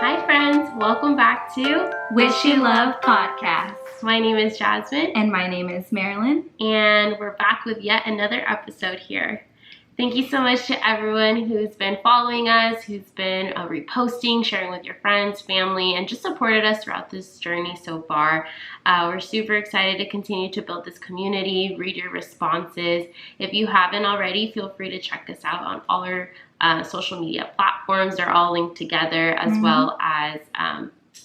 Hi friends, welcome back to Wish You Love Podcast. My name is Jasmine. And my name is Marilyn. And we're back with yet another episode here. Thank you so much to everyone who's been following us, who's been reposting, sharing with your friends, family, and just supported us throughout this journey so far. We're super excited to continue to build this community, read your responses. If you haven't already, feel free to check us out on all our social media platforms. They're all linked together, as well as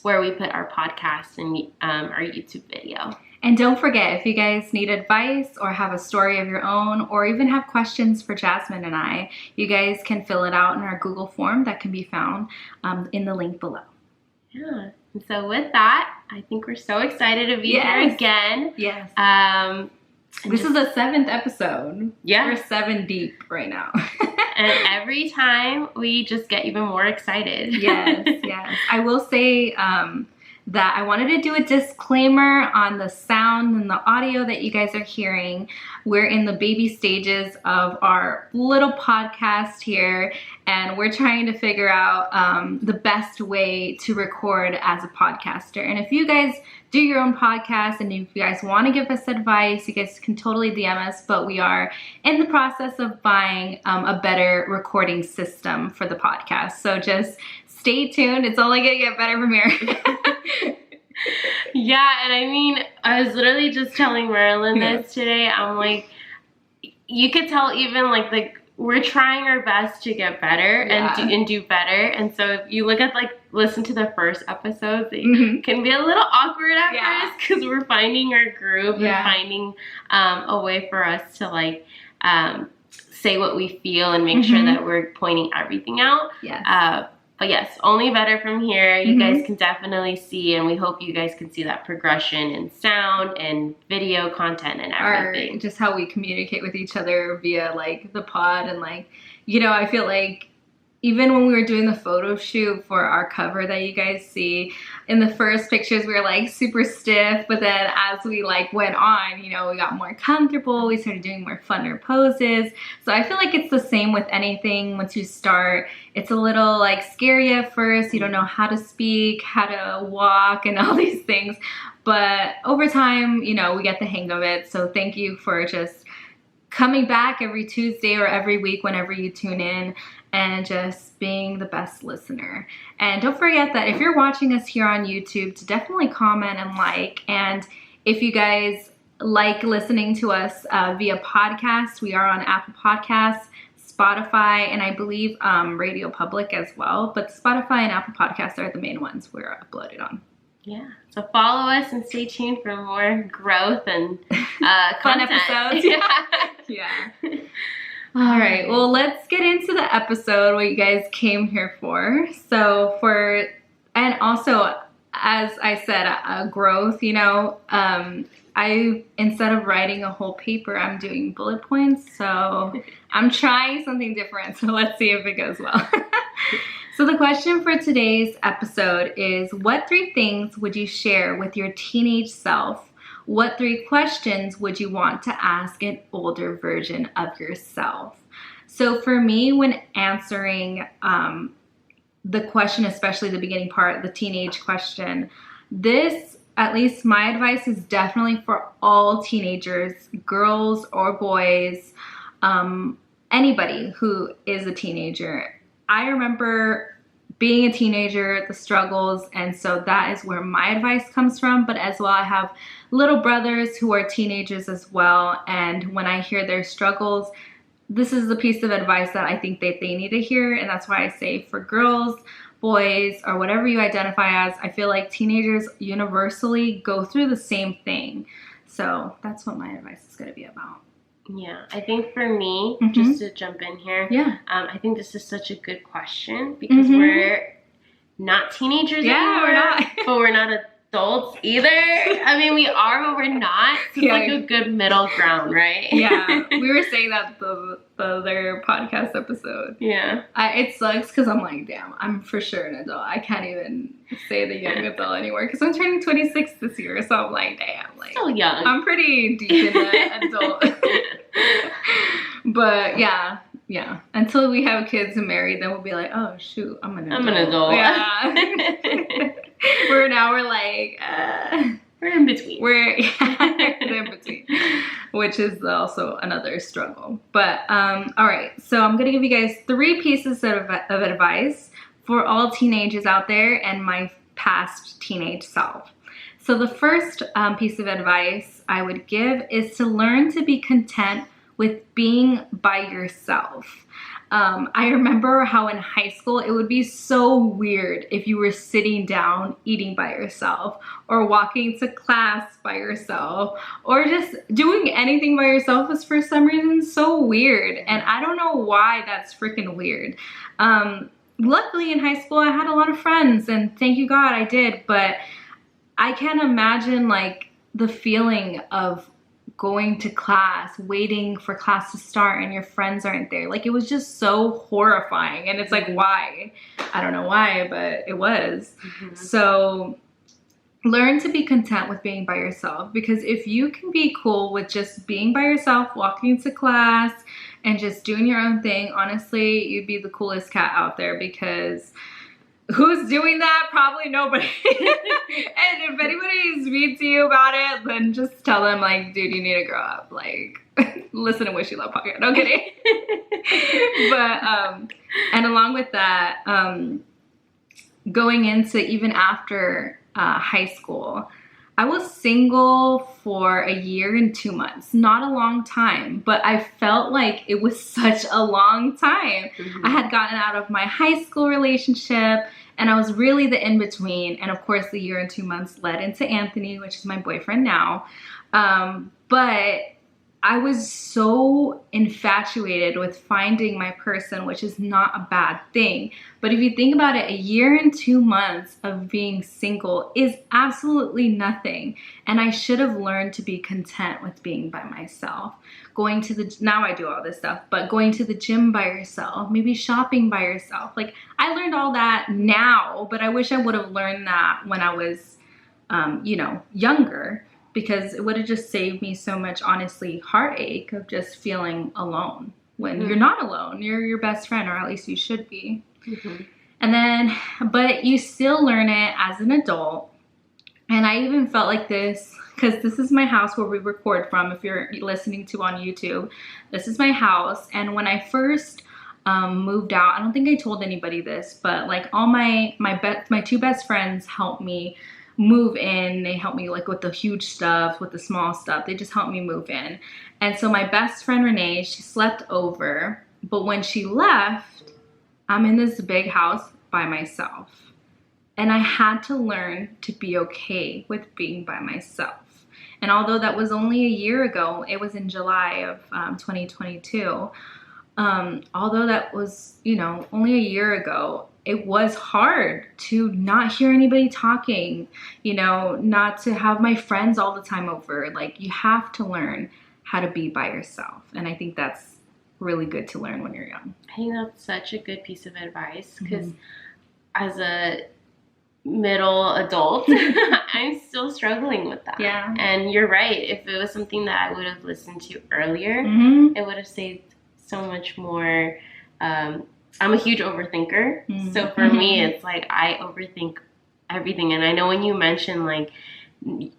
where we put our podcast and our YouTube video. And don't forget, if you guys need advice or have a story of your own or even have questions for Jasmine and I, you guys can fill it out in our Google form that can be found in the link below. Yeah. And so with that, I think we're so excited to be here again. Yes. This is the 7th episode. Yeah. We're 7 deep right now. And every time we just get even more excited. Yes. I will say that I wanted to do a disclaimer on the sound and the audio that you guys are hearing. We're in the baby stages of our little podcast here, and we're trying to figure out the best way to record as a podcaster. And if you guys do your own podcast and if you guys want to give us advice, you guys can totally DM us, but we are in the process of buying a better recording system for the podcast. So just stay tuned. It's only going to get better from here. Yeah, and I mean, I was literally just telling Marilyn this today. I'm like, you could tell even like we're trying our best to get better and do better. And so if you look at listen to the first episodes, they can be a little awkward at first because we're finding our groove and finding a way for us to say what we feel and make sure that we're pointing everything out. Yes. But yes, only better from here. You guys can definitely see, and we hope you guys can see that progression in sound and video content and everything. Or just how we communicate with each other via the pod and I feel like even when we were doing the photo shoot for our cover that you guys see, in the first pictures we were super stiff, but then as we went on, we got more comfortable, we started doing more funner poses. So I feel like it's the same with anything. Once you start, it's a little scary at first. You don't know how to speak, how to walk, and all these things. But over time, we get the hang of it. So thank you for just coming back every Tuesday or every week whenever you tune in, and just being the best listener. And don't forget that if you're watching us here on YouTube, to definitely comment and like. And if you guys like listening to us via podcast, we are on Apple Podcasts, Spotify, and I believe Radio Public as well. But Spotify and Apple Podcasts are the main ones we're uploaded on. Yeah. So follow us and stay tuned for more growth and fun content. episodes. Yeah. All right, well, let's get into the episode, what you guys came here for. And also, as I said, growth, I, instead of writing a whole paper, I'm doing bullet points. So I'm trying something different. So let's see if it goes well. So the question for today's episode is, what 3 things would you share with your teenage self? What 3 questions would you want to ask an older version of yourself? So for me, when answering the question, especially the beginning part, the teenage question, this, at least my advice, is definitely for all teenagers, girls or boys, anybody who is a teenager. I remember being a teenager, the struggles, and so that is where my advice comes from. But as well, I have little brothers who are teenagers as well, and when I hear their struggles, this is the piece of advice that I think that they need to hear. And that's why I say, for girls, boys, or whatever you identify as, I feel like teenagers universally go through the same thing. So that's what my advice is going to be about. Yeah, I think for me, just to jump in here, I think this is such a good question because we're not teenagers anymore. We're not. But we're not adults either. I mean, we are, but we're not. So it's a good middle ground, right? Yeah, we were saying that the other podcast episode. Yeah. It sucks because I'm like, damn, I'm for sure an adult. I can't even say the young adult anymore because I'm turning 26 this year. So I'm like, damn. Still young. I'm pretty deep in the adult. But yeah, Yeah, until we have kids and married, then we'll be like, oh shoot, I'm an adult. I'm an adult. Yeah. We're like, we're in between. We're in between, which is also another struggle. But all right, so I'm gonna give you guys 3 pieces of advice for all teenagers out there and my past teenage self. So the first piece of advice I would give is to learn to be content with being by yourself. I remember how in high school it would be so weird if you were sitting down eating by yourself or walking to class by yourself or just doing anything by yourself was for some reason so weird. And I don't know why that's freaking weird. Luckily in high school I had a lot of friends, and thank you God I did, but I can't imagine like the feeling of going to class, waiting for class to start and your friends aren't there. Like it was just so horrifying, and it's like, why? I don't know why, but it was. So learn to be content with being by yourself, because if you can be cool with just being by yourself, walking to class and just doing your own thing, honestly, you'd be the coolest cat out there, because who's doing that? Probably nobody. And if anybody is mean to you about it, then just tell them like, dude, you need to grow up. Like, listen to Wish You Love Podcast. No kidding. But, and along with that, going into even after high school, I was single for a year and 2 months. Not a long time, but I felt like it was such a long time. I had gotten out of my high school relationship, and I was really the in-between. And of course, the year and 2 months led into Anthony, which is my boyfriend now. But I was so infatuated with finding my person, which is not a bad thing. But if you think about it, a year and 2 months of being single is absolutely nothing. And I should have learned to be content with being by myself. Going to the, now I do all this stuff, but going to the gym by yourself, maybe shopping by yourself. Like I learned all that now, but I wish I would have learned that when I was, you know, younger. Because it would have just saved me so much, honestly, heartache of just feeling alone. When you're not alone, you're your best friend, or at least you should be. And then, but you still learn it as an adult. And I even felt like this, because this is my house where we record from. If you're listening to on YouTube, this is my house. And when I first moved out, I don't think I told anybody this, but like all my 2 best friends helped me move in. They helped me like with the huge stuff, with the small stuff. They just helped me move in. And so my best friend Renee, she slept over, but when she left, I'm in this big house by myself. And I had to learn to be okay with being by myself. And although that was only a year ago, it was in July of 2022. Although that was, you know, only a year ago, it was hard to not hear anybody talking, you know, not to have my friends all the time over. Like you have to learn how to be by yourself. And I think that's really good to learn when you're young. I think that's such a good piece of advice, because as a middle adult, I'm still struggling with that. Yeah. And you're right. If it was something that I would have listened to earlier, it would have saved so much more. I'm a huge overthinker. So for me, it's like I overthink everything. And I know when you mentioned like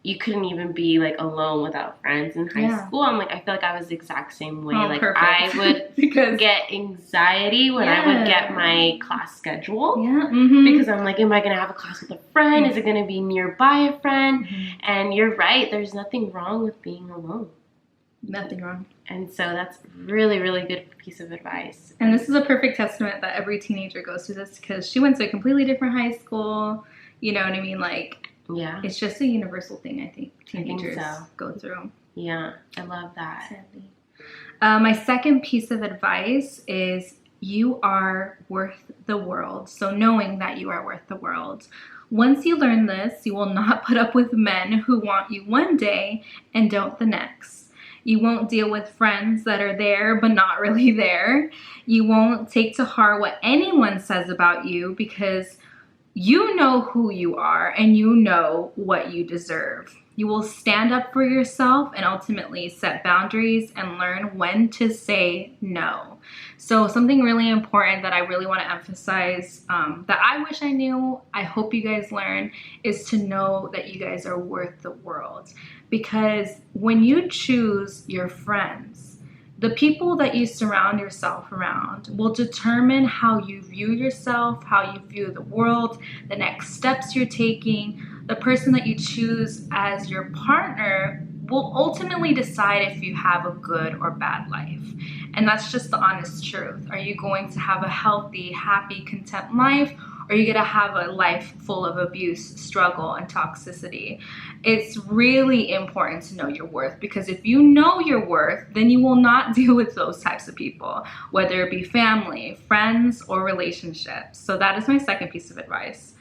you couldn't even be like alone without friends in high school, I'm like, I feel like I was the exact same way. Like perfect. I would get anxiety when I would get my class schedule, because I'm like, am I gonna have a class with a friend? Is it gonna be nearby a friend? And you're right, there's nothing wrong with being alone. Nothing wrong. And so that's really, really good piece of advice. And this is a perfect testament that every teenager goes through this, because she went to a completely different high school. You know what I mean? Like, yeah, it's just a universal thing, I think teenagers go through. Yeah, I love that. Sadly. My second piece of advice is you are worth the world. So knowing that you are worth the world. Once you learn this, you will not put up with men who want you one day and don't the next. You won't deal with friends that are there but not really there. You won't take to heart what anyone says about you, because you know who you are and you know what you deserve. You will stand up for yourself and ultimately set boundaries and learn when to say no. So something really important that I really want to emphasize, that I wish I knew, I hope you guys learn, is to know that you guys are worth the world. Because when you choose your friends, the people that you surround yourself around will determine how you view yourself, how you view the world, the next steps you're taking. The person that you choose as your partner will ultimately decide if you have a good or bad life. And that's just the honest truth. Are you going to have a healthy, happy, content life? Or are you going to have a life full of abuse, struggle, and toxicity? It's really important to know your worth, because if you know your worth, then you will not deal with those types of people, whether it be family, friends, or relationships. So that is my second piece of advice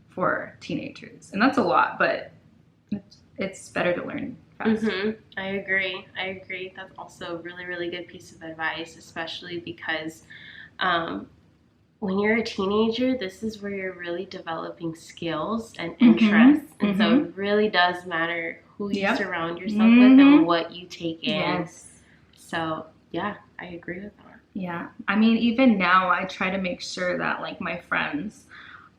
for teenagers. And that's a lot, but it's better to learn fast. I agree. That's also a really, really good piece of advice, especially because when you're a teenager, this is where you're really developing skills and interests. And so it really does matter who you surround yourself with and what you take in. Yes. So, yeah, I agree with that. Yeah. I mean, even now, I try to make sure that, like, my friends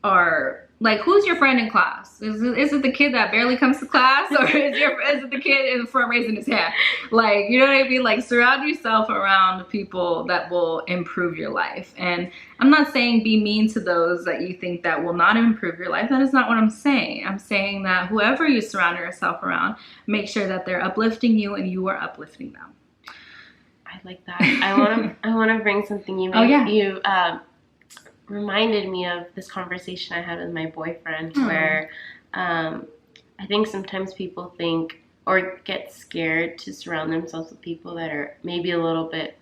are, like, who's your friend in class? Is it the kid that barely comes to class, or is it the kid in the front raising his hand? Like, you know what I mean? Like, surround yourself around people that will improve your life. And I'm not saying be mean to those that you think that will not improve your life. That is not what I'm saying. I'm saying that whoever you surround yourself around, make sure that they're uplifting you and you are uplifting them. I like that. I want to bring something you reminded me of this conversation I had with my boyfriend where I think sometimes people think or get scared to surround themselves with people that are maybe a little bit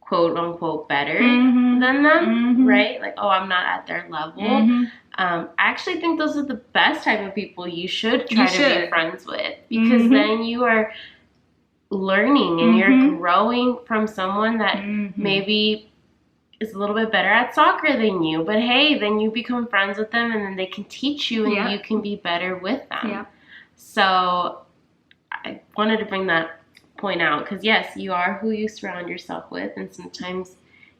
quote unquote better than them, right? Like, oh, I'm not at their level. I actually think those are the best type of people you should try to be friends with, because then you are learning and you're growing from someone that maybe is a little bit better at soccer than you, but hey, then you become friends with them and then they can teach you and you can be better with them. So I wanted to bring that point out, because yes, you are who you surround yourself with, and sometimes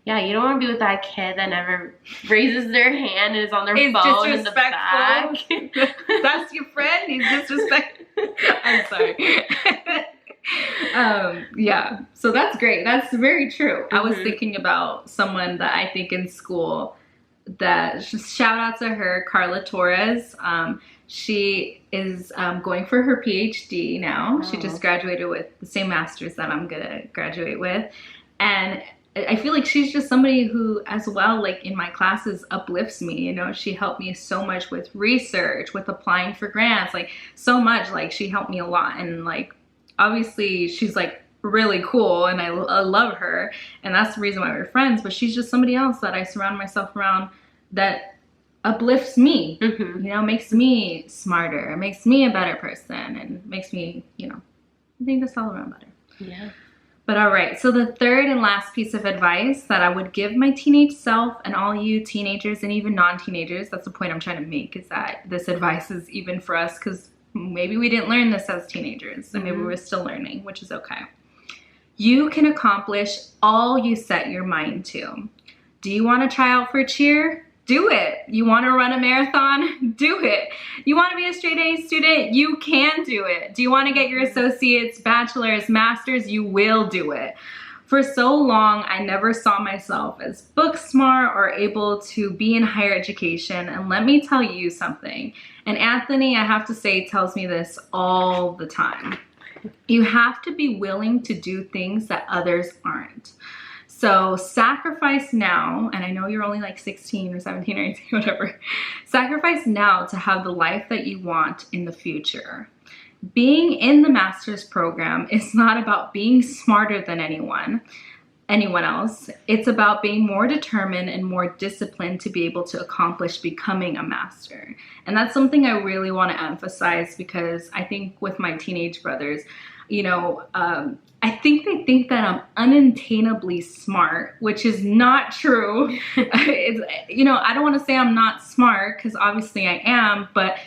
you don't want to be with that kid that never raises their hand and is on their phone in the back. That's your friend? He's disrespectful. I'm sorry. So that's great. That's very true. I was thinking about someone that I think in school, that shout out to her, Carla Torres. She is going for her PhD now. She just graduated with the same master's that I'm gonna graduate with, and I feel like she's just somebody who, as well, like in my classes, uplifts me. You know, she helped me so much with research, with applying for grants, like so much. Like, she helped me a lot, and like, obviously she's like really cool and I love her, and that's the reason why we're friends. But she's just somebody else that I surround myself around that uplifts me, you know, makes me smarter, makes me a better person, and makes me, you know, I think that's all around better. Yeah. But all right, so the third and last piece of advice that I would give my teenage self, and all you teenagers and even non-teenagers, that's the point I'm trying to make, is that this advice is even for us, because maybe we didn't learn this as teenagers, and maybe we're still learning, which is okay. You can accomplish all you set your mind to. Do you want to try out for cheer? Do it. You want to run a marathon? Do it. You want to be a straight A student? You can do it. Do you want to get your associates, bachelor's, master's? You will do it. For so long, I never saw myself as book smart or able to be in higher education. And let me tell you something. And Anthony, I have to say, tells me this all the time. You have to be willing to do things that others aren't. So sacrifice now, and I know you're only like 16 or 17 or 18, whatever. Sacrifice now to have the life that you want in the future. Being in the master's program is not about being smarter than anyone else. It's about being more determined and more disciplined to be able to accomplish becoming a master. And that's something I really want to emphasize, because I think with my teenage brothers, you know, I think they think that I'm unattainably smart, which is not true. It's, you know, I don't want to say I'm not smart, because obviously I am, but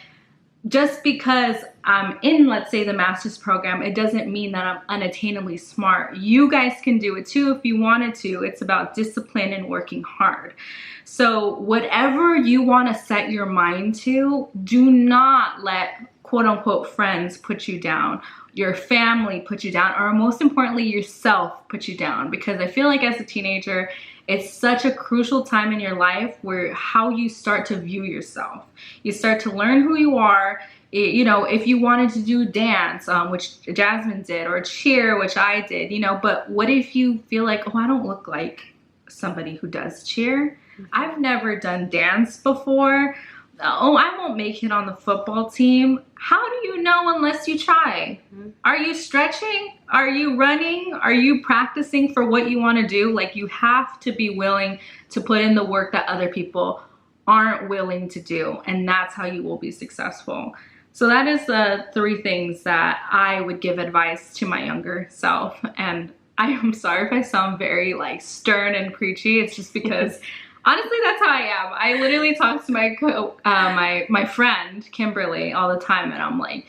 just because I'm in, let's say, the master's program, it doesn't mean that I'm unattainably smart. You guys can do it too if you wanted to. It's about discipline and working hard. So whatever you want to set your mind to, do not let quote unquote friends put you down, your family put you down, or most importantly, yourself put you down. Because I feel like as a teenager, it's such a crucial time in your life where how you start to view yourself. You start to learn who you are. You know, if you wanted to do dance, which Jasmine did, or cheer, which I did, you know, but what if you feel like, oh, I don't look like somebody who does cheer? I've never done dance before. Oh, I won't make it on the football team. How do you know unless you try? Are you stretching? Are you running? Are you practicing for what you want to do? Like, you have to be willing to put in the work that other people aren't willing to do. And that's how you will be successful. So that is the 3 things that I would give advice to my younger self. And I am sorry if I sound very like stern and preachy. It's just because honestly, that's how I am. I literally talk to my my friend Kimberly all the time, and I'm like,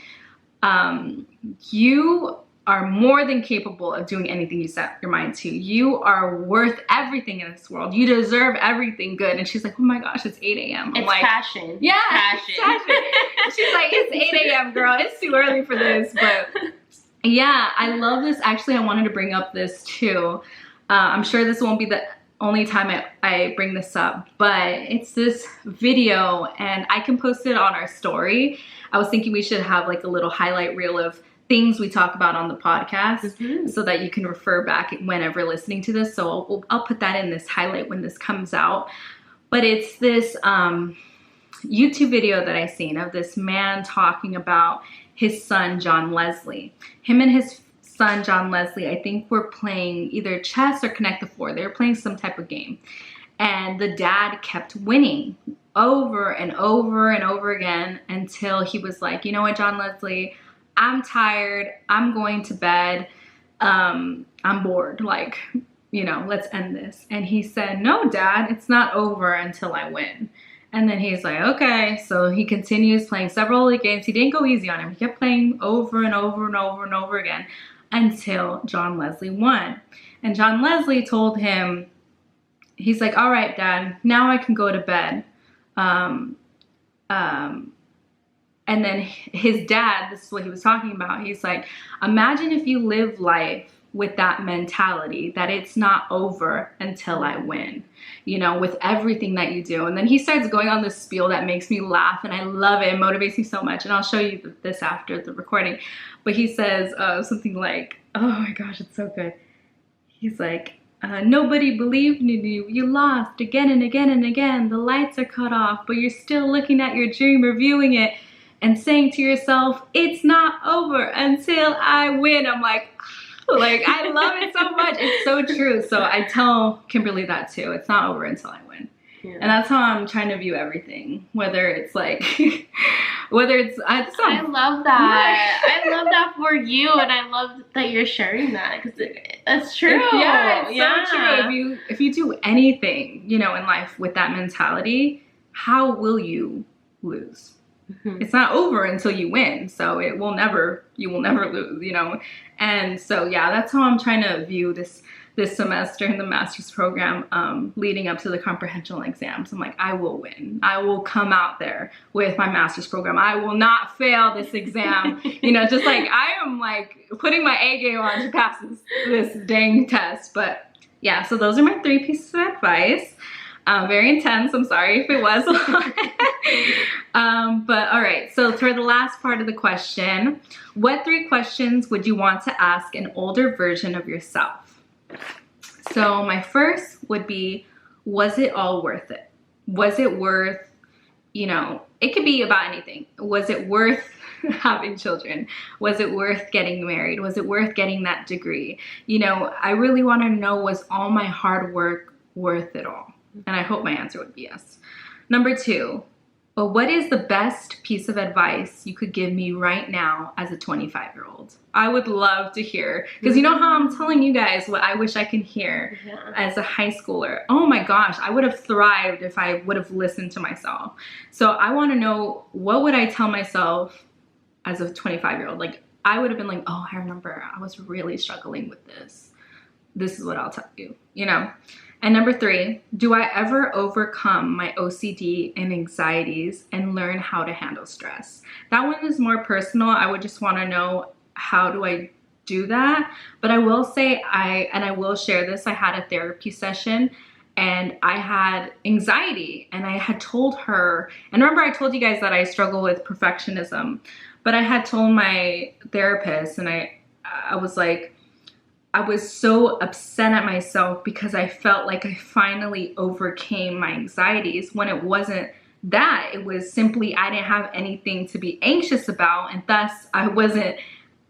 you are more than capable of doing anything you set your mind to. You are worth everything in this world. You deserve everything good. And she's like, oh my gosh, it's 8 a.m. It's like, passion. Yeah, passion. It's passion. She's like, it's 8 a.m. girl. It's too early for this. But yeah, I love this. Actually, I wanted to bring up this too. I'm sure this won't be the only time I bring this up, but it's this video, and I can post it on our story. I was thinking we should have like a little highlight reel of things we talk about on the podcast so that you can refer back whenever listening to this. So I'll put that in this highlight when this comes out. But it's this YouTube video that I seen of this man talking about his son, John Leslie. Him and his son, John Leslie, I think were playing either chess or Connect the Four. They were playing some type of game. And the dad kept winning over and over and over again until he was like, you know what, John Leslie, I'm tired. I'm going to bed. I'm bored. Like, you know, let's end this. And he said, no, Dad, it's not over until I win. And then he's like, okay. So he continues playing several games. He didn't go easy on him. He kept playing over and over and over and over again until John Leslie won. And John Leslie told him, he's like, all right, Dad, now I can go to bed. And then his dad, this is what he was talking about. He's like, imagine if you live life with that mentality that it's not over until I win, you know, with everything that you do. And then he starts going on this spiel that makes me laugh, and I love it. It motivates me so much. And I'll show you this after the recording. But he says something like, oh my gosh, it's so good. He's like, nobody believed in you. You lost again and again and again. The lights are cut off, but you're still looking at your dream, reviewing it, and saying to yourself, it's not over until I win. I'm like, I love it so much. It's so true. So I tell Kimberly that too. It's not over until I win. Yeah. And that's how I'm trying to view everything. Whether it's like, I love that. I love that for you, and I love that you're sharing that, because that's true. It's so true. If you do anything, you know, in life with that mentality, how will you lose? Mm-hmm. It's not over until you win, so you will never lose, you know. And so yeah, that's how I'm trying to view this semester in the master's program, leading up to the comprehensional exams. I'm like, I will win. I will come out there with my master's program. I will not fail this exam. You know, just like I am like putting my A game on to pass this dang test. But yeah, so those are my 3 pieces of advice. Very intense. I'm sorry if it was a lot. But all right, so for the last part of the question, what 3 questions would you want to ask an older version of yourself? So my first would be, was it all worth it? Was it worth, you know, it could be about anything. Was it worth having children? Was it worth getting married? Was it worth getting that degree? You know, I really want to know, was all my hard work worth it all? And I hope my answer would be yes. Number 2, But what is the best piece of advice you could give me right now as a 25-year-old? I would love to hear, because you know how I'm telling you guys what I wish I could hear as a high schooler. Oh my gosh, I would have thrived if I would have listened to myself. So I want to know, what would I tell myself as a 25-year-old? Like, I would have been like, oh, I remember I was really struggling with this. This is what I'll tell you, you know? And number 3, do I ever overcome my OCD and anxieties and learn how to handle stress? That one is more personal. I would just want to know, how do I do that? But I will say, I will share this, I had a therapy session and I had anxiety, and I had told her, and remember I told you guys that I struggle with perfectionism, but I had told my therapist, and I was like, I was so upset at myself because I felt like I finally overcame my anxieties, when it wasn't that. It was simply I didn't have anything to be anxious about, and thus I wasn't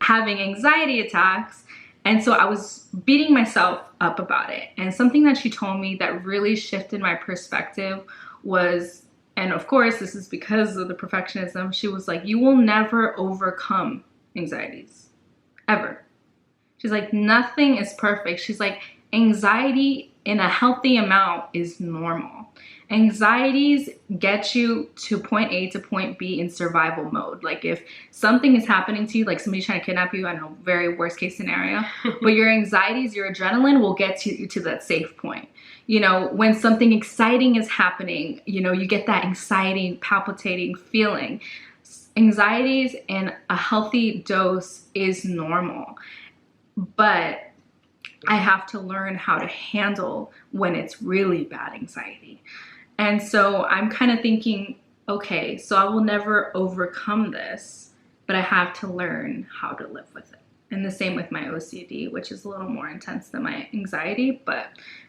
having anxiety attacks. And so I was beating myself up about it. And something that she told me that really shifted my perspective was, and of course this is because of the perfectionism, she was like, you will never overcome anxieties, ever. She's like, nothing is perfect. She's like, anxiety in a healthy amount is normal. Anxieties get you to point A to point B in survival mode. Like if something is happening to you, like somebody's trying to kidnap you, I know, very worst case scenario, but your anxieties, your adrenaline will get you to that safe point. You know, when something exciting is happening, you know, you get that exciting, palpitating feeling. Anxieties in a healthy dose is normal. But I have to learn how to handle when it's really bad anxiety. And so I'm kind of thinking, okay, so I will never overcome this, but I have to learn how to live with it. And the same with my OCD, which is a little more intense than my anxiety, but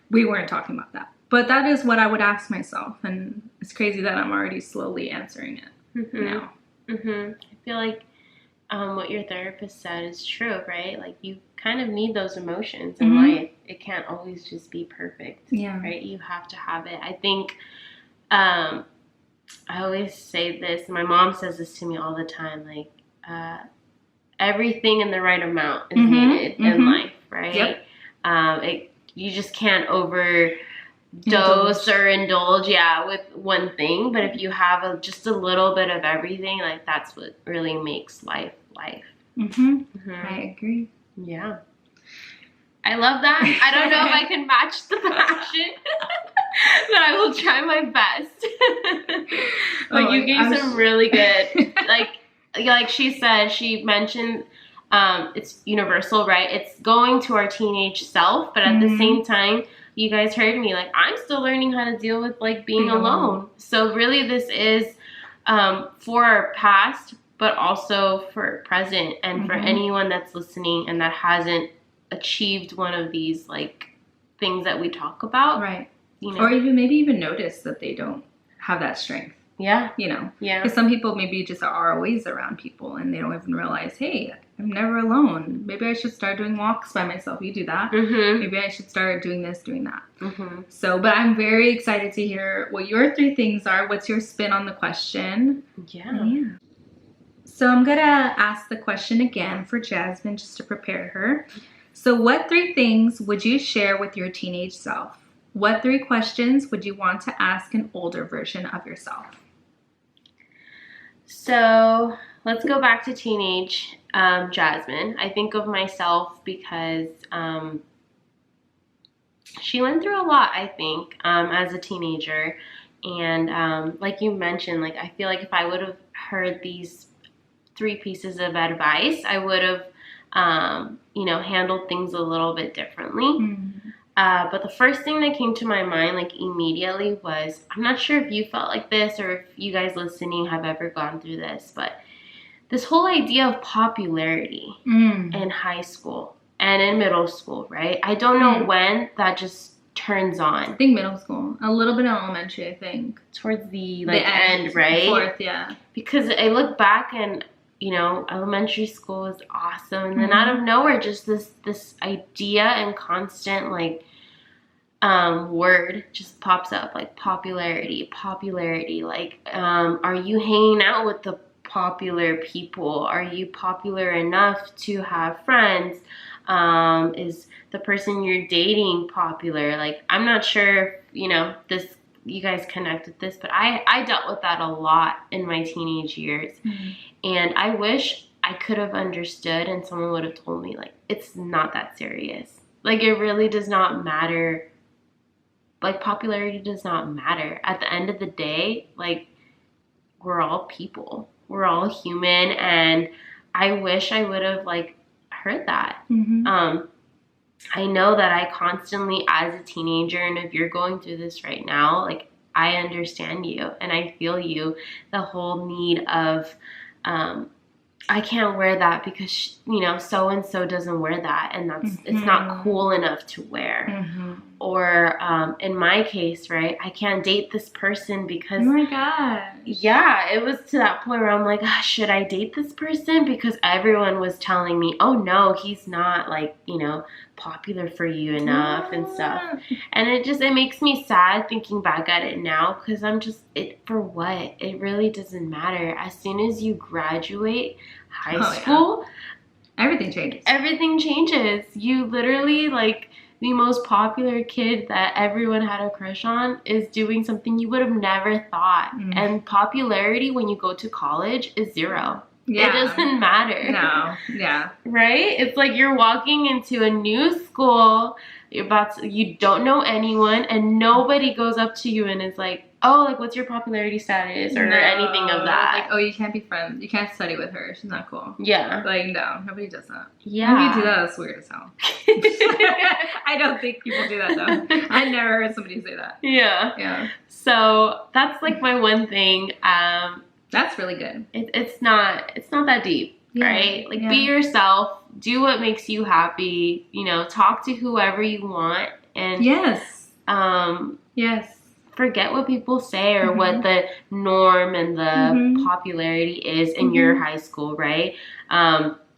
we weren't talking about that. But that is what I would ask myself. And it's crazy that I'm already slowly answering it now. I feel like what your therapist said is true, right? Like you kind of need those emotions in life. It can't always just be perfect, right? You have to have it. I think I always say this, my mom says this to me all the time, like everything in the right amount is needed in life, right? You just can't overdose or indulge with one thing, but if you have just a little bit of everything, like that's what really makes life. I agree. Yeah. I love that. I don't know if I can match the passion, but I will try my best. But you gave some really good, like she said, she mentioned it's universal, right? It's going to our teenage self, but at the same time, you guys heard me, like I'm still learning how to deal with like being alone. So really this is for our past, but also for present, and for anyone that's listening and that hasn't achieved one of these like things that we talk about, right? You know, or maybe even notice that they don't have that strength. You know, because some people maybe just are always around people and they don't even realize, hey, I'm never alone. Maybe I should start doing walks by myself. You do that. Maybe I should start doing this, doing that. So, but I'm very excited to hear what your 3 things are. What's your spin on the question? Yeah. So I'm going to ask the question again for Jazmine just to prepare her. So what 3 things would you share with your teenage self? What 3 questions would you want to ask an older version of yourself? So let's go back to teenage Jazmine. I think of myself because she went through a lot, I think, as a teenager. And like you mentioned, like I feel like if I would have heard these 3 pieces of advice, I would have, handled things a little bit differently. But the first thing that came to my mind, like immediately, was, I'm not sure if you felt like this or if you guys listening have ever gone through this, but this whole idea of popularity in high school and in middle school, right? I don't know when that just turns on. I think middle school, a little bit in elementary, I think. Towards the end, right? 4th, Because I look back and, elementary school is awesome. And then out of nowhere, just this idea and constant, like, word just pops up, like popularity. Like, are you hanging out with the popular people? Are you popular enough to have friends? Is the person you're dating popular? Like, I'm not sure if, you guys connect with this, but I dealt with that a lot in my teenage years. Mm-hmm. And I wish I could have understood and someone would have told me, like, it's not that serious. Like, it really does not matter. Like, popularity does not matter. At the end of the day, like, we're all people. We're all human. And I wish I would have, like, heard that. Mm-hmm. I know that I constantly, as a teenager, and if you're going through this right now, like, I understand you and I feel you. The whole need of, I can't wear that because, so-and-so doesn't wear that. And that's, mm-hmm. It's not cool enough to wear. Mm-hmm. Or in my case, right, I can't date this person because... Oh my God. Yeah, it was to that point where I'm like, should I date this person? Because everyone was telling me, oh no, he's not like, popular for you enough and stuff. And it makes me sad thinking back at it now because I'm just, for what? It really doesn't matter. As soon as you graduate high school... Yeah. Everything changes. Everything changes. You literally, like... The most popular kid that everyone had a crush on is doing something you would have never thought. Mm. And popularity when you go to college is 0. Yeah. It doesn't matter. No. Yeah. Right? It's like you're walking into a new school, you don't know anyone, and nobody goes up to you and is like, oh, like, what's your popularity status or anything of that. Like, oh, you can't be friends. You can't study with her. She's not cool. Yeah. Like, no, nobody does that. Yeah. When you do that, it's weird as hell. I don't think people do that, though. I never heard somebody say that. Yeah. Yeah. So that's, like, my one thing. That's really good. It's not that deep, right? Like, be yourself. Do what makes you happy. Talk to whoever you want. And yes. Yes. Forget what people say or mm-hmm. what the norm and the mm-hmm. popularity is in mm-hmm. your high school, right?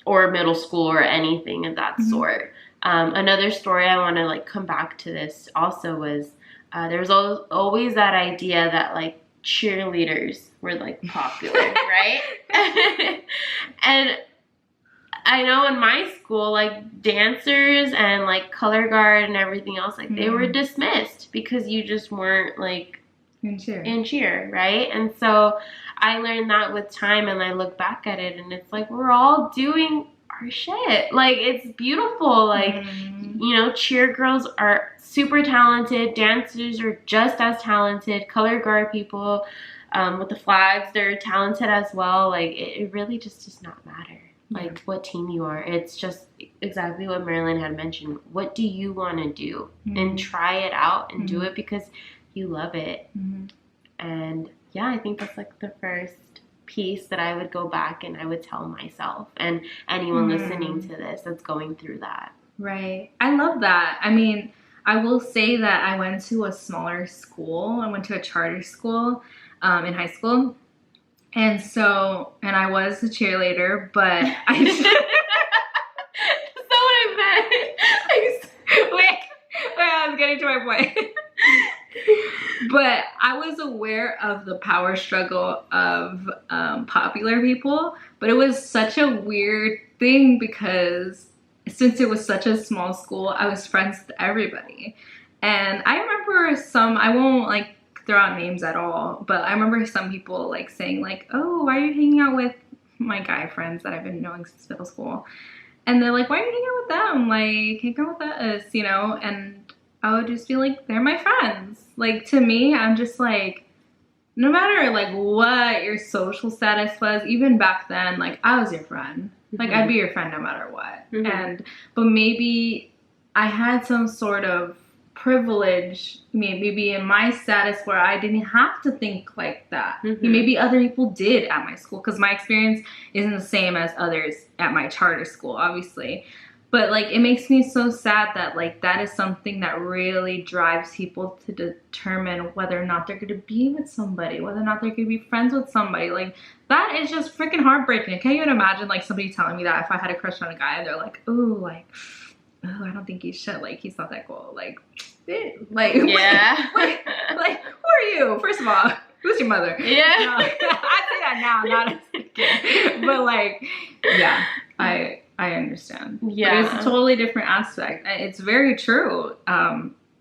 Or middle school or anything of that mm-hmm. sort. Another story I want to, like, come back to this also was there was always that idea that, like, cheerleaders were, like, popular, right? And I know in my school, like, dancers and, like, color guard and everything else, like, they were dismissed because you just weren't, like, in cheer, right? And so I learned that with time, and I look back at it, and it's like, we're all doing our shit. Like, it's beautiful. Like, cheer girls are super talented. Dancers are just as talented. Color guard people with the flags, they're talented as well. Like, it really just does not matter. Like, what team you are. It's just exactly what Marilyn had mentioned. What do you want to do? Mm-hmm. And try it out and mm-hmm. do it because you love it. Mm-hmm. And, yeah, I think that's, like, the first piece that I would go back and I would tell myself and anyone listening to this that's going through that. Right. I love that. I mean, I will say that I went to a smaller school. I went to a charter school in high school. And I was a cheerleader, but I just... That's not what I meant. Wait, I was getting to my point. But I was aware of the power struggle of popular people, but it was such a weird thing because since it was such a small school, I was friends with everybody. And I remember I won't, like, throw out names at all, but I remember some people, like, saying, like, oh, why are you hanging out with my guy friends that I've been knowing since middle school? And they're like, why are you hanging out with them? Like, hang out with us, and I would just be like, they're my friends. Like, to me, I'm just like, no matter, like, what your social status was, even back then, like, I was your friend. Like, I'd be your friend no matter what. Mm-hmm. But maybe I had some sort of privilege, maybe in my status where I didn't have to think like that. Mm-hmm. Maybe other people did at my school because my experience isn't the same as others at my charter school, obviously. But, like, it makes me so sad that, like, that is something that really drives people to determine whether or not they're going to be with somebody, whether or not they're going to be friends with somebody. Like, that is just freaking heartbreaking. I can't even imagine, like, somebody telling me that if I had a crush on a guy and they're like, oh, I don't think he should. Like, he's not that cool. Like, Like, Yeah. like, who are you? First of all, who's your mother? Yeah. No, I say that now, not as a kid. But like, yeah, I understand. Yeah. But it's a totally different aspect. It's very true.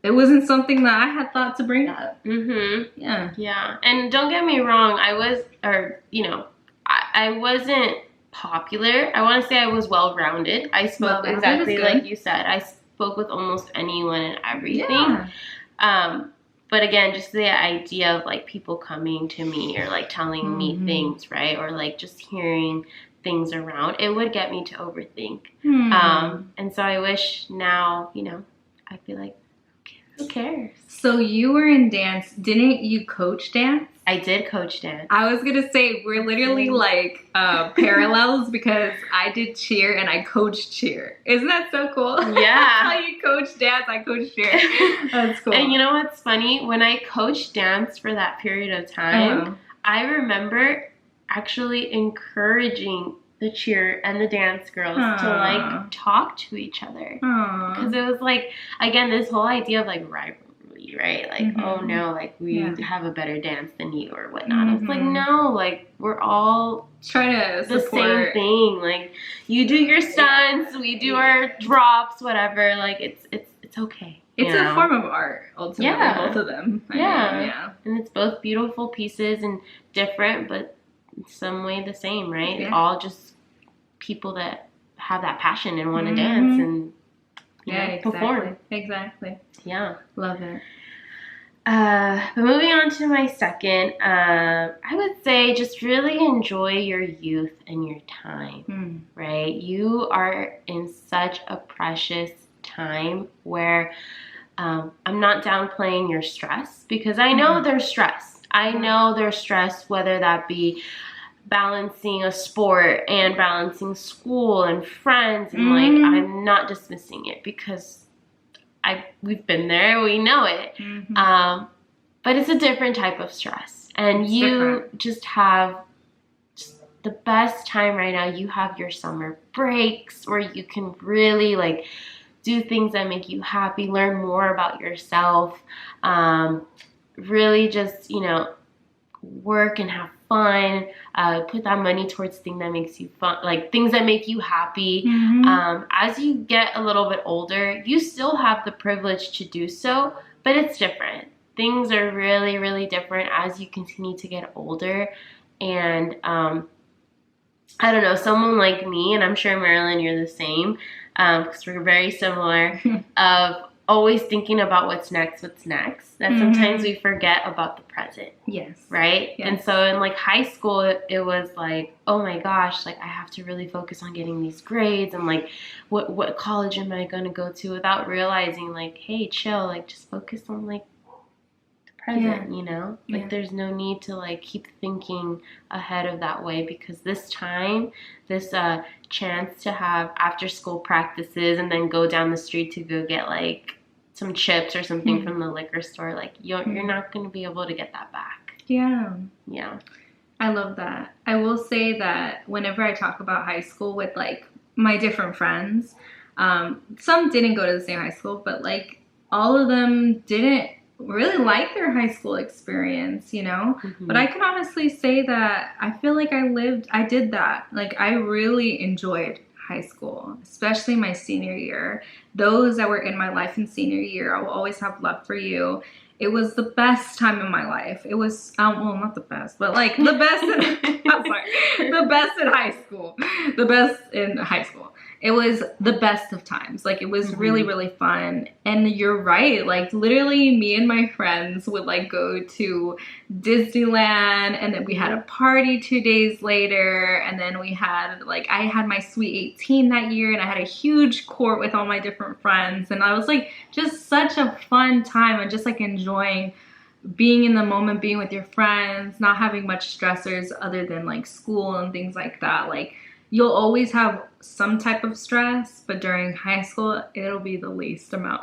It wasn't something that I had thought to bring up. Mm-hmm. Yeah. Yeah. And don't get me wrong, I wasn't popular. I want to say I was well-rounded. I spoke exactly like you said. I spoke with almost anyone and everything. Yeah. But again, just the idea of like people coming to me or like telling me things, right? Or like just hearing things around, it would get me to overthink. And so I wish now, I'd be like, who cares? So you were in dance. Didn't you coach dance? I did coach dance. I was going to say, we're literally like parallels because I did cheer and I coached cheer. Isn't that so cool? Yeah. How you coach dance, I coach cheer. That's cool. And you know what's funny? When I coached dance for that period of time, I remember actually encouraging the cheer and the dance girls to like talk to each other. Because it was like, again, this whole idea of like rivalry, right? Like, oh no, like we have a better dance than you or whatnot. I was like, no, like we're all trying to the same thing. Like you do your stunts, we do our drops, whatever. Like it's okay. It's a form of art, ultimately, both of them. I mean, and it's both beautiful pieces and different, but in some way the same, right? Yeah. All just people that have that passion and want to dance and perform. Exactly. Yeah. Love it. But moving on to my second, I would say just really enjoy your youth and your time, right? You are in such a precious time where I'm not downplaying your stress because I know there's stress. I know there's stress, whether that be balancing a sport and balancing school and friends, and like I'm not dismissing it because we've been there, we know it. But it's a different type of stress, and it's different. Just have the best time right now. You have your summer breaks where you can really like do things that make you happy, learn more about yourself, really just work and have fun, put that money towards things that makes you fun, like things that make you happy. As you get a little bit older, you still have the privilege to do so, but it's different. Things are really, really different as you continue to get older. And I don't know, someone like me, and I'm sure Marilyn, you're the same, because we're very similar, of always thinking about what's next, that sometimes we forget about the present. Yes. Right? Yes. And so in like high school, it was like, oh my gosh, like I have to really focus on getting these grades and like what college am I going to go to, without realizing like, hey, chill, like just focus on like the present, like there's no need to like keep thinking ahead of that way, because this time, this chance to have after school practices and then go down the street to go get like some chips or something from the liquor store, like you're not going to be able to get that back. Yeah. I love that. I will say that whenever I talk about high school with like my different friends, some didn't go to the same high school, but like all of them didn't really like their high school experience, but I can honestly say that I feel like I did that. Like I really enjoyed high school, especially my senior year. Those that were in my life in senior year, I will always have love for you. It was the best time in my life. It was, well, not the best, but like the best the best in high school. The best in high school. It was the best of times. Like, it was really, really fun. And you're right. Like, literally, me and my friends would, like, go to Disneyland. And then we had a party 2 days later. And then we had, like, I had my Sweet 18 that year. And I had a huge court with all my different friends. And I was, like, just such a fun time. And just, like, enjoying being in the moment, being with your friends, not having much stressors other than, like, school and things like that. Like, you'll always have some type of stress, but during high school, it'll be the least amount.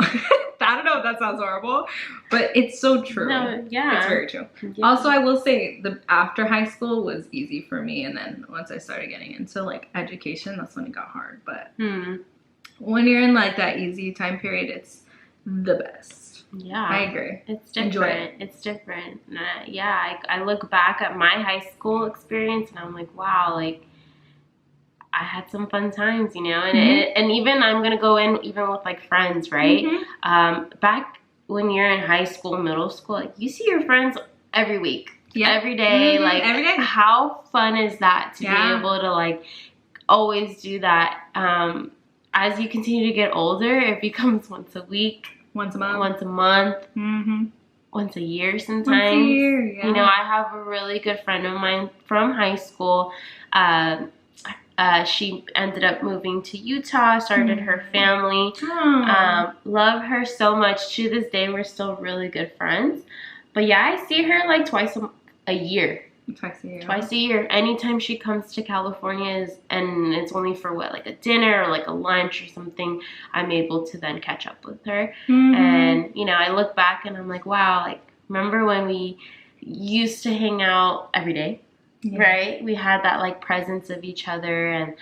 I don't know if that sounds horrible, but it's so true. No, yeah. It's very true. Yeah. Also, I will say after high school was easy for me. And then once I started getting into like education, that's when it got hard. But when you're in like that easy time period, it's the best. Yeah. I agree. It's Enjoy different. It's different. Yeah, I look back at my high school experience and I'm like, wow, like I had some fun times, you know, and even I'm gonna go in even with like friends, right? Back when you're in high school, middle school, like you see your friends every week, every day, like every day. How fun is that to be able to like always do that? As you continue to get older, it becomes once a week, once a month, once a year sometimes. Once a year, yeah. You know, I have a really good friend of mine from high school. She ended up moving to Utah, started her family. Love her so much. To this day, we're still really good friends. But yeah, I see her like twice a year. Twice a year. Anytime she comes to California, and it's only for what, like a dinner or like a lunch or something, I'm able to then catch up with her. And, you know, I look back and I'm like, wow, like, remember when we used to hang out every day? Right? We had that like presence of each other and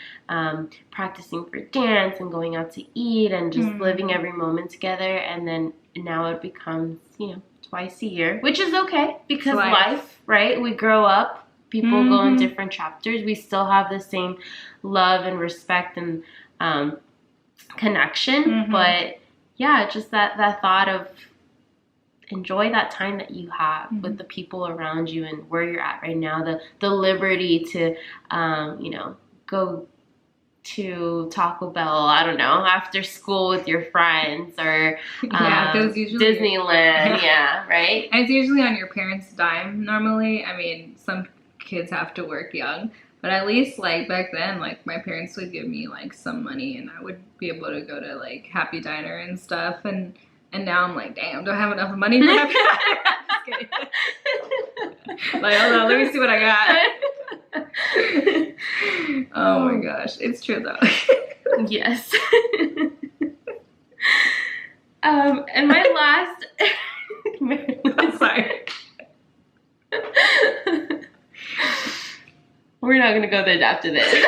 practicing for dance and going out to eat and just living every moment together. And then now it becomes, you know, twice a year, which is okay because life, right? We grow up, people go in different chapters. We still have the same love and respect and connection. But yeah, just that thought of enjoy that time that you have with the people around you and where you're at right now. The liberty to, you know, go to Taco Bell, I don't know, after school with your friends or Disneyland. Yeah, right? And it's usually on your parents' dime normally. I mean, some kids have to work young. But at least, like, back then, like, my parents would give me, like, some money and I would be able to go to, like, Happy Diner and stuff. And now I'm like, damn, do I have enough money for Happy Diner? I'm just kidding. Like, hold on, let me see what I got. Oh my gosh, it's true though. Yes. And my last... I'm sorry. We're not gonna go there after this.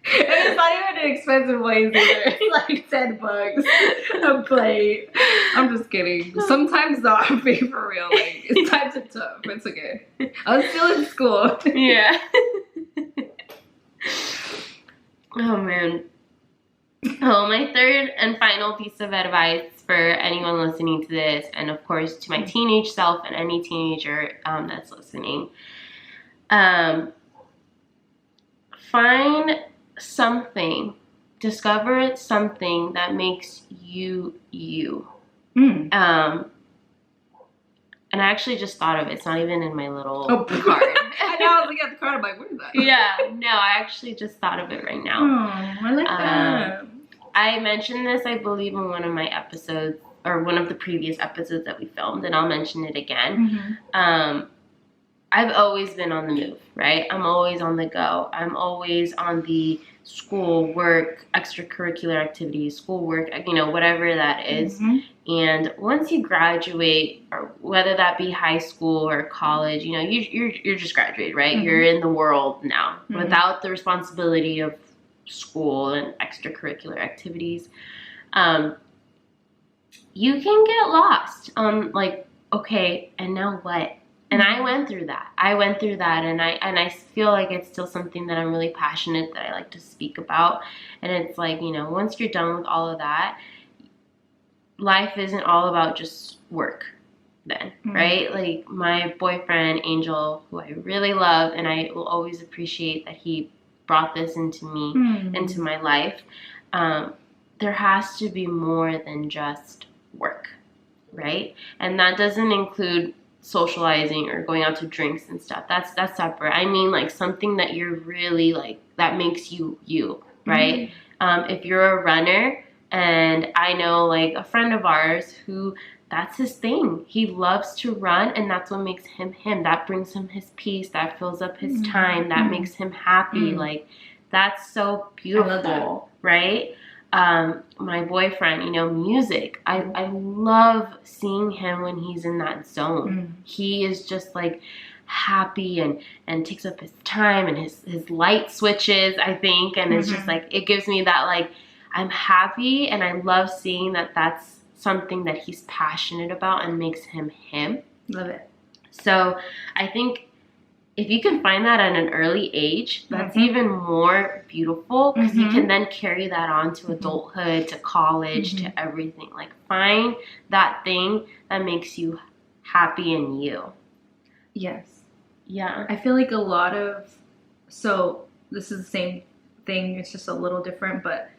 And it's not even an expensive place either. It's like $10 a plate. I'm just kidding. Sometimes though, I'm being for real. Like, it's times are tough. It's okay. I was still in school. Yeah. Oh man. Oh, my third and final piece of advice for anyone listening to this, and of course to my teenage self and any teenager that's listening, find something, discover something that makes you you. And I actually just thought of it. It's not even in my little card. I know, I was looking at the card, I'm like, where is that? Yeah, no, I actually just thought of it right now. Oh, I like that. I mentioned this, I believe, in one of my episodes, or one of the previous episodes that we filmed, and I'll mention it again. I've always been on the move, right? I'm always on the go. I'm always on the school, work, extracurricular activities, school work, you know, whatever that is. And once you graduate, or whether that be high school or college, you know, you're just graduated, right? You're in the world now without the responsibility of school and extracurricular activities. You can get lost on like, okay, and now what? And I went through that. And I feel like it's still something that I'm really passionate, that I like to speak about. And it's like, you know, once you're done with all of that, life isn't all about just work then, right? Like my boyfriend, Angel, who I really love, and I will always appreciate that he brought this into me, into my life. There has to be more than just work, right? And that doesn't include socializing or going out to drinks and stuff. That's separate. I mean, like something that you're really like, that makes you you, right? If you're a runner, and I know like a friend of ours who, that's his thing. He loves to run, and that's what makes him him. That brings him his peace. That fills up his time. That makes him happy. Like, that's so beautiful, right? My boyfriend, you know, music. I love seeing him when he's in that zone. He is just like happy and takes up his time, and his light switches, I think, and it's just like, it gives me that like, I'm happy, and I love seeing that that's something that he's passionate about and makes him him. Love it. So I think if you can find that at an early age, that's even more beautiful, because you can then carry that on to adulthood, to college, to everything. Like, find that thing that makes you happy in you. Yes. Yeah. I feel like a lot of, so this is the same thing, it's just a little different, but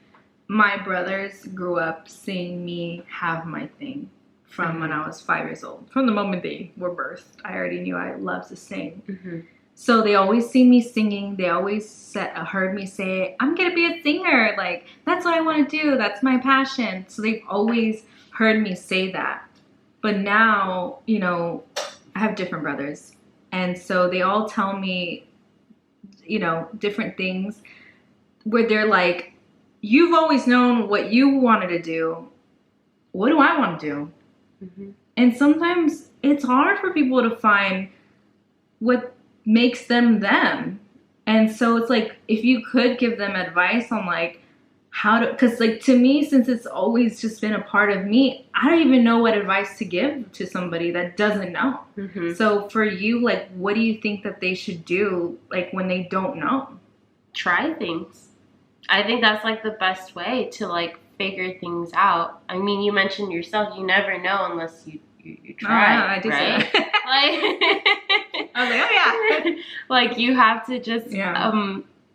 my brothers grew up seeing me have my thing from when I was 5 years old. From the moment they were birthed, I already knew I loved to sing. So they always see me singing. They always heard me say, I'm going to be a singer. Like, that's what I want to do. That's my passion. So they've always heard me say that. But now, you know, I have different brothers. And so they all tell me, you know, different things where they're like, you've always known what you wanted to do. What do I want to do? And sometimes it's hard for people to find what makes them them. And so it's like, if you could give them advice on like how to, because like to me, since it's always just been a part of me, I don't even know what advice to give to somebody that doesn't know. So for you, like, what do you think that they should do, like, when they don't know? Try things. I think that's like the best way to like figure things out. I mean, you mentioned yourself, you never know unless you try. Oh, yeah, I did, right? Say that. Like, I was like, oh yeah. Like, you have to just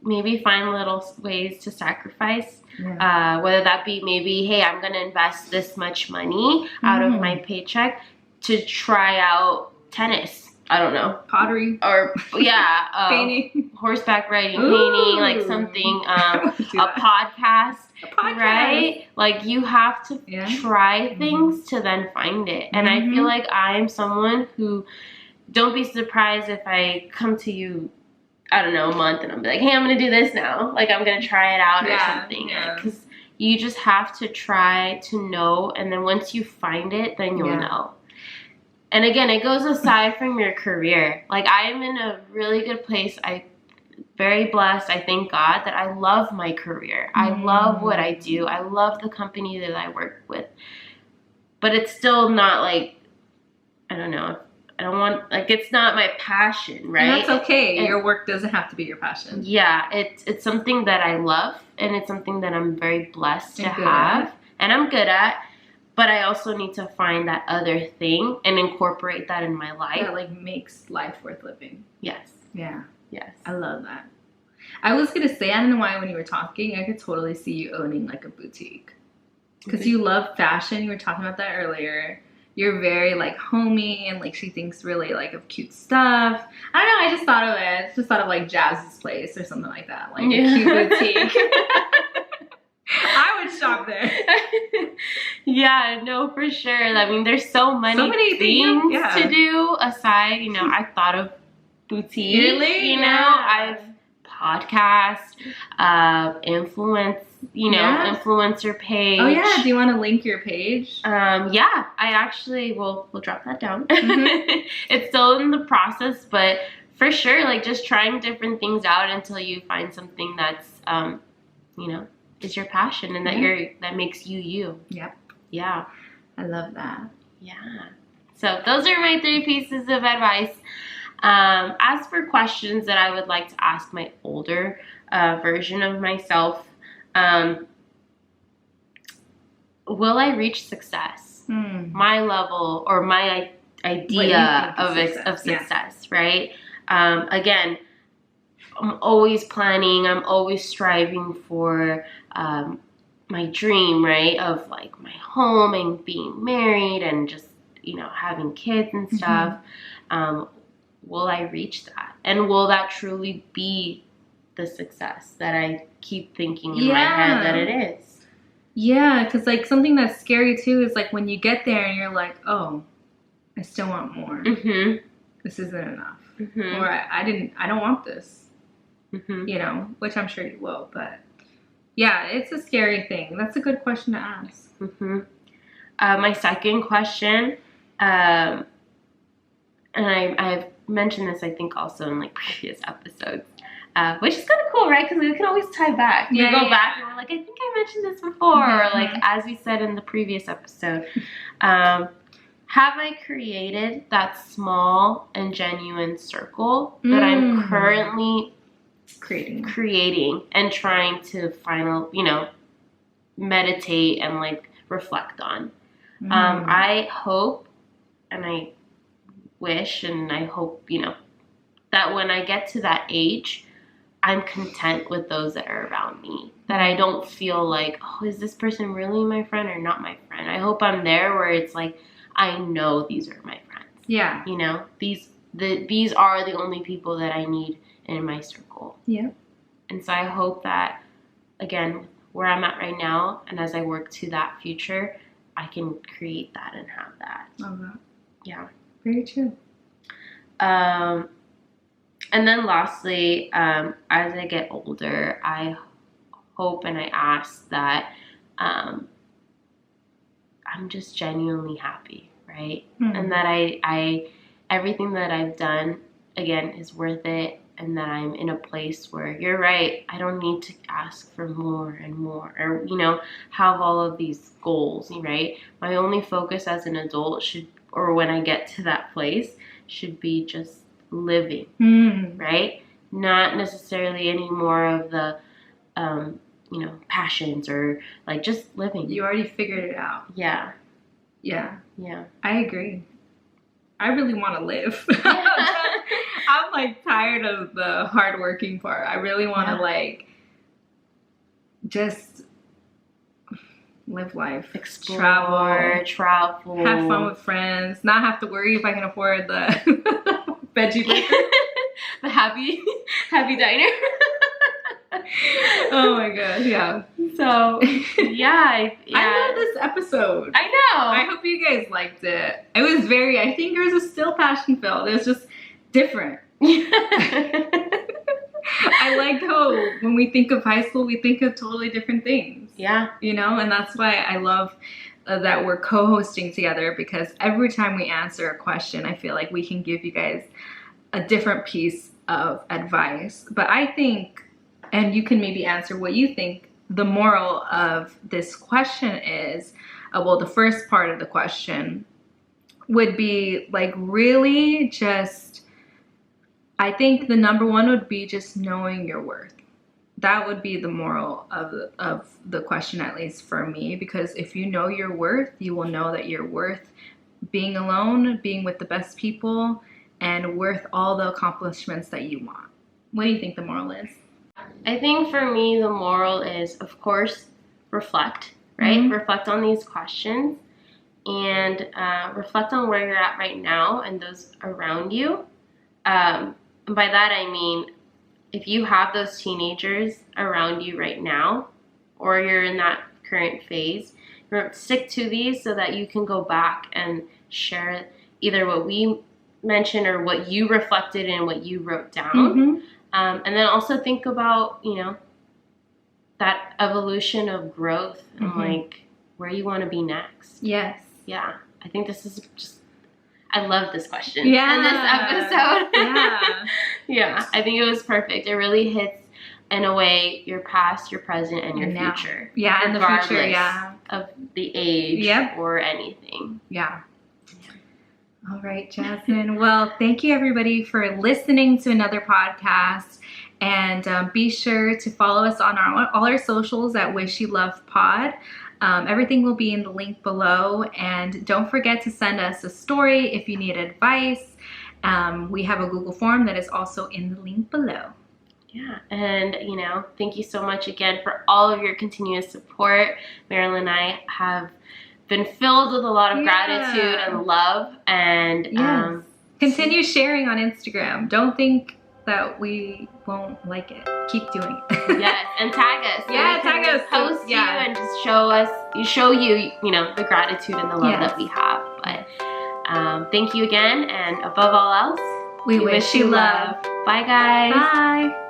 maybe find little ways to sacrifice. Whether that be maybe, hey, I'm gonna invest this much money out of my paycheck to try out tennis. I don't know. Pottery. Or, painting. Horseback riding, painting, like something, a podcast, right? Like, you have to try things to then find it. And I feel like I'm someone who, don't be surprised if I come to you, I don't know, a month, and I'm like, hey, I'm going to do this now. Like, I'm going to try it out or something. Because you just have to try to know. And then once you find it, then you'll know. And again, it goes aside from your career. Like, I am in a really good place. I'm very blessed. I thank God that I love my career. I love what I do. I love the company that I work with. But it's still not like, I don't know. I don't want, like, it's not my passion, right? And that's okay. And your work doesn't have to be your passion. Yeah, it's something that I love, and it's something that I'm very blessed to have. And I'm good at. But I also need to find that other thing and incorporate that in my life. That, like, makes life worth living. Yes. Yeah. Yes. I love that. I was going to say, I don't know why when you were talking, I could totally see you owning, like, a boutique. Because you love fashion. You were talking about that earlier. You're very, like, homey, and, like, she thinks really, like, of cute stuff. I don't know. I just thought of it. I just thought of, like, Jazz's Place or something like that. Like, a cute boutique. I would shop there. Yeah, no, for sure. I mean, there's so many things to do aside. You know, I thought of boutique. Really? You know, I've podcast, influence, you know, influencer page. Oh yeah, do you want to link your page? Yeah, I actually we'll drop that down. It's still in the process, but for sure, like, just trying different things out until you find something that's, you know, is your passion, and that makes you you. Yep. Yeah. I love that. Yeah. So those are my 3 pieces of advice. As for questions that I would like to ask my older version of myself, will I reach success? My level, or my idea of success, right? Again, I'm always planning, I'm always striving for my dream, right, of, like, my home and being married and just, you know, having kids and stuff. Will I reach that? And will that truly be the success that I keep thinking in my head that it is? Yeah, because, like, something that's scary too is, like, when you get there and you're like, oh, I still want more. This isn't enough. Or I don't want this. You know, which I'm sure you will, but yeah, it's a scary thing. That's a good question to ask. My second question, and I've mentioned this, I think, also in, like, previous episodes. which is kind of cool, right? Because we can always tie back. We go back and we're like, I think I mentioned this before, or like as we said in the previous episode. Have I created that small and genuine circle that I'm currently creating and trying to meditate and like reflect on? I hope and I wish and I hope, that when I get to that age, I'm content with those that are around me. That I don't feel like, oh, is this person really my friend or not my friend? I hope I'm there where it's like, I know these are my friends. Yeah. These are the only people that I need in my circle. Yeah. And so I hope that, again, where I'm at right now, and as I work to that future, I can create that and have that. Love that. Yeah. Very true. And then lastly, as I get older, I hope and I ask that I'm just genuinely happy, right? And that I everything that I've done, again, is worth it, and that I'm in a place where, you're right, I don't need to ask for more and more, or, have all of these goals, right? My only focus as an adult or when I get to that place, should be just living, right? Not necessarily any more of the, passions or like just living. You already figured it out. Yeah. Yeah. Yeah. I agree. I really want to live. I'm like tired of the hardworking part. I really want to like just live life, explore, travel, have fun with friends, not have to worry if I can afford the veggie burger, the happy diner. Oh my gosh, yeah. So yeah, I love this episode. I know. I hope you guys liked it. It was I think yours was still passion filled. It was just different. I like how when we think of high school, we think of totally different things. Yeah. And that's why I love that we're co-hosting together, because every time we answer a question, I feel like we can give you guys a different piece of advice. But I think, and you can maybe answer what you think the moral of this question is, the first part of the question would be like really just, I think the number one would be just knowing your worth. That would be the moral of the question, at least for me, because if you know your worth, you will know that you're worth being alone, being with the best people, and worth all the accomplishments that you want. What do you think the moral is? I think for me, the moral is, of course, reflect, right? Reflect on these questions and reflect on where you're at right now and those around you. And by that, I mean, if you have those teenagers around you right now, or you're in that current phase, stick to these so that you can go back and share either what we mentioned or what you reflected and what you wrote down. And then also think about, that evolution of growth and like where you want to be next. Yes. Yeah. I think this is just, I love this question in this episode. Yeah. I think it was perfect. It really hits, in a way, your past, your present, and your future. Yeah, and the future, of the age or anything. Yeah. All right, Jasmine. Well, thank you everybody for listening to another podcast. And be sure to follow us on all our socials at Wish You Love Pod. Everything will be in the link below. And don't forget to send us a story if you need advice. We have a Google form that is also in the link below. Yeah, and thank you so much again for all of your continuous support. Marilyn and I have been filled with a lot of gratitude and love, and continue sharing on Instagram. Don't think that we won't like it. Keep doing it. Yes, and tag us. Tag us. Post you and just show you the gratitude and the love that we have. But thank you again, and above all else, we wish you love. Bye, guys. Bye.